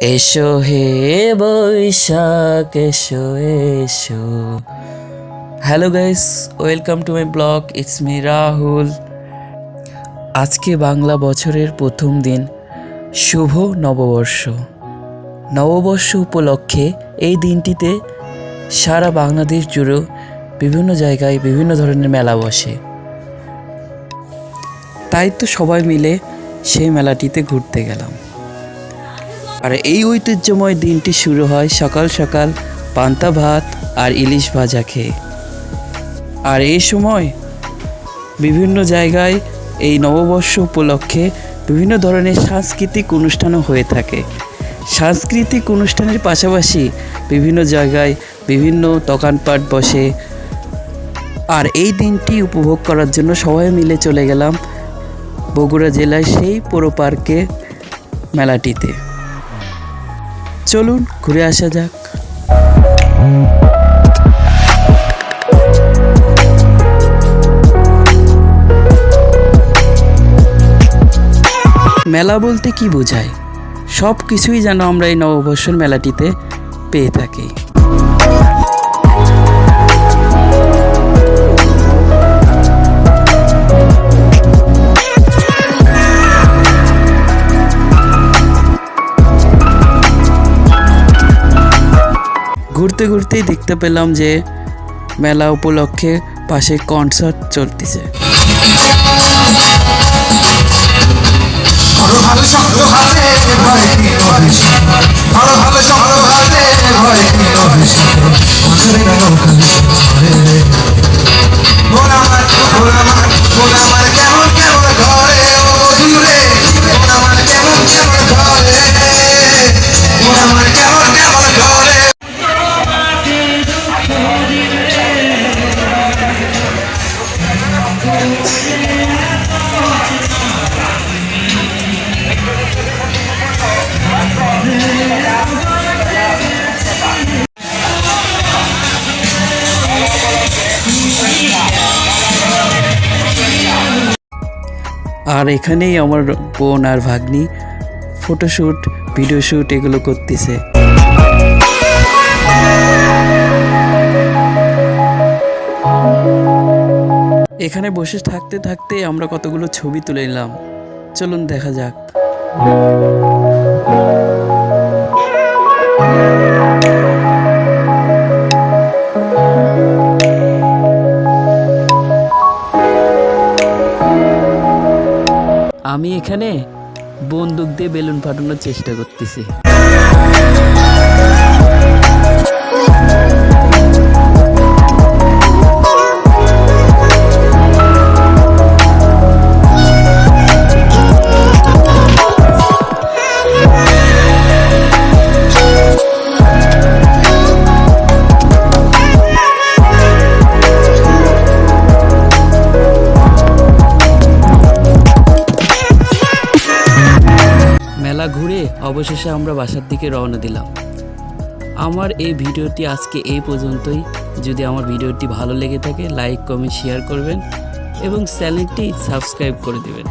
এসো হে বৈশাখ এসো এসো। Hello guys, welcome to my blog. It's me Rahul. আজকে বাংলা বছরের প্রথম দিন, শুভ নববর্ষ। নববর্ষ উপলক্ষে এই দিনটিতে সারা বাংলাদেশ জুড়ে বিভিন্ন জায়গায় বিভিন্ন ধরনের মেলা বসে। তাই তো সবাই মিলে সেই মেলাটিতে ঘুরতে গেলাম। আর এই ঐতিহ্যময় দিনটি শুরু হয় সকাল সকাল পান্তা ভাত আর ইলিশ ভাজা খেয়ে। আর এই সময় বিভিন্ন জায়গায় এই নববর্ষ উপলক্ষে বিভিন্ন ধরনের সাংস্কৃতিক অনুষ্ঠানও হয়ে থাকে। সাংস্কৃতিক অনুষ্ঠানের পাশাপাশি বিভিন্ন জায়গায় বিভিন্ন দোকানপাট বসে। আর এই দিনটি উপভোগ করার জন্য সবাই মিলে চলে গেলাম বগুড়া জেলায় সেই পৌর পার্কে মেলাটিতে। চলুন ঘুরে আসা যাক। মেলা বলতে কি বোঝায়? সব কিছুই যেন আমরা এই নববর্ষের মেলাটিতে পেয়ে থাকি। ঘুরতে ঘুরতেই দেখতে পেলাম যে মেলা উপলক্ষে পাশে কনসার্ট চলতেছে। আর এখানেই আমার বোন আর ভাগ্নি ফটোশ্যুট, ভিডিও শ্যুট এগুলো করতেছে। এখানে বসে থাকতে থাকতে আমরা কতগুলো ছবি তুলে নিলাম। চলুন দেখা যাক। আমি এখানে বন্দুক দিয়ে বেলুন ফাটানোর চেষ্টা করতেছি। মেলা ঘুরে অবশেষে আমরা বাসার দিকে রওনা দিলাম। আমার এই ভিডিওটি আজকে এই পর্যন্তই। যদি আমার ভিডিওটি ভালো লেগে থাকে লাইক, কমেন্ট, শেয়ার করবেন এবং চ্যানেলটি সাবস্ক্রাইব করে দেবেন।